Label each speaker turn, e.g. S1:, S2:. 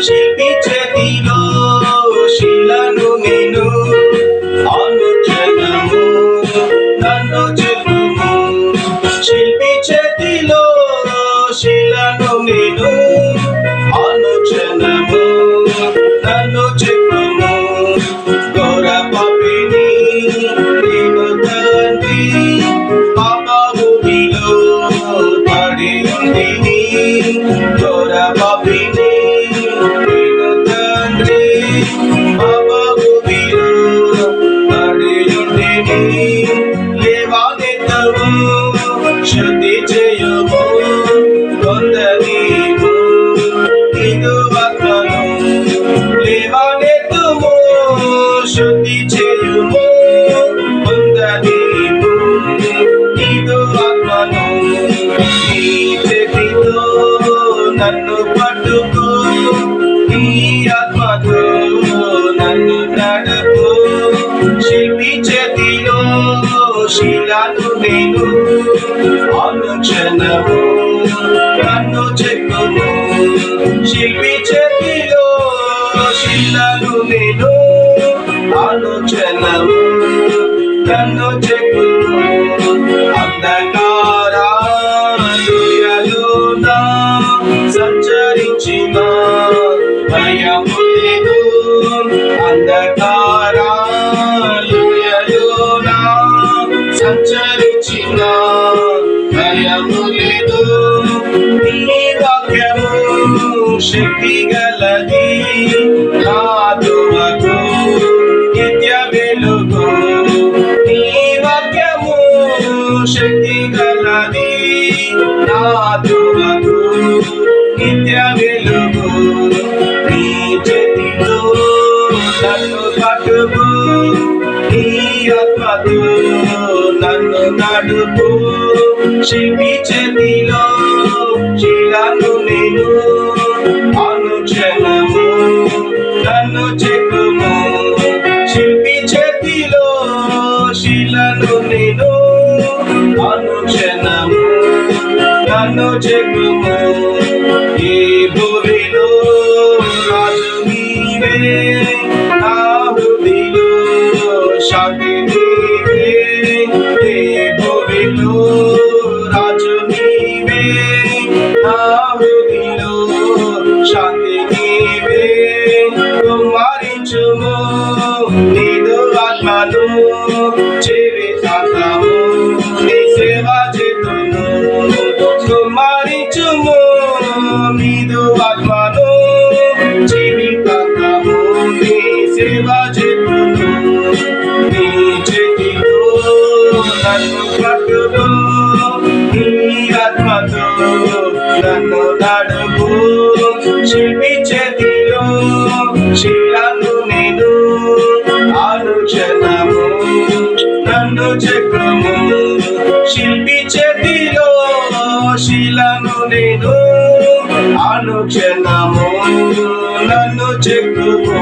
S1: శిల్పి చేతిలో శిలను నేను అనుక్షణము నన్ను చెప్పుము. శిల్పి చేతిలో శిలను నేను అనుక్షణము నన్ను చెప్పుము. ఘోర పాపిని నేను తండ్రి, పాప ఊబిలో పడి ఉండిని. ఘోర పాపిని నేను తండ్రి, పాప ఊబిలో పడి ఉండిని. లేవానెత్తము శుద్ధి చేయుము కొందనీవు నీదు ఆత్మను. లేవానెత్తుము శుద్ధి చేయుము కొందనీవు నీదు ఆత్మను. నీ చేతితో నన్ను పట్టుకో, నీ ఆత్మతో నన్ను నడుపు. శిల్పి చేతిలో శిలను నేను అనుక్షణము నన్ను చెక్కుము. శిల్పి చేతిలో శిలను నేను అనుక్షణము నన్ను చెక్కుము. అంధకారాలుయలోన సంచరించిన భయము లేదు. అంధకారాలుయలోన సంచరించిన భయము లేదు. నీ వాక్యము శక్తి గలది, నాదువకు నిత్య వెలుగు. నీ వాక్యము శక్తి గలది, నాదువకు నిత్య వెలుగు. నీ చేతిలో నన్ను పట్టుకో, నీ ఆత్మతో నన్ను నడుపు. శిల్పి చేతిలో శిలను నేను అనుక్షణము నన్ను చెక్కుము. శిల్పి చేతిలో శిలను నేను అనుక్షణము నన్ను చెక్కుము. ఈ భూమిలో రాజు నీవే, నా హృదయలో శాంతి నీవే. ఈ భూమిలో రాజు నీవే, నా హృదయలో శాంతి నీవే. కుమారించుము నీదు ఆత్మను, జీవితాంతము నీ సేవ చేతును. కుమారించుము నీదు ఆత్మను, జీవితాంతము నీ సేవ చేతును. నీ చేతిలో నన్ను పట్టుకో, నీ ఆత్మతో నన్ను నడుపు. శిల్పి చేతిలో శిలను నేను అనుక్షణము నన్ను చెక్కుము. శిల్పి చేతిలో శిలను నేను అనుక్షణము నన్ను చెక్కుము.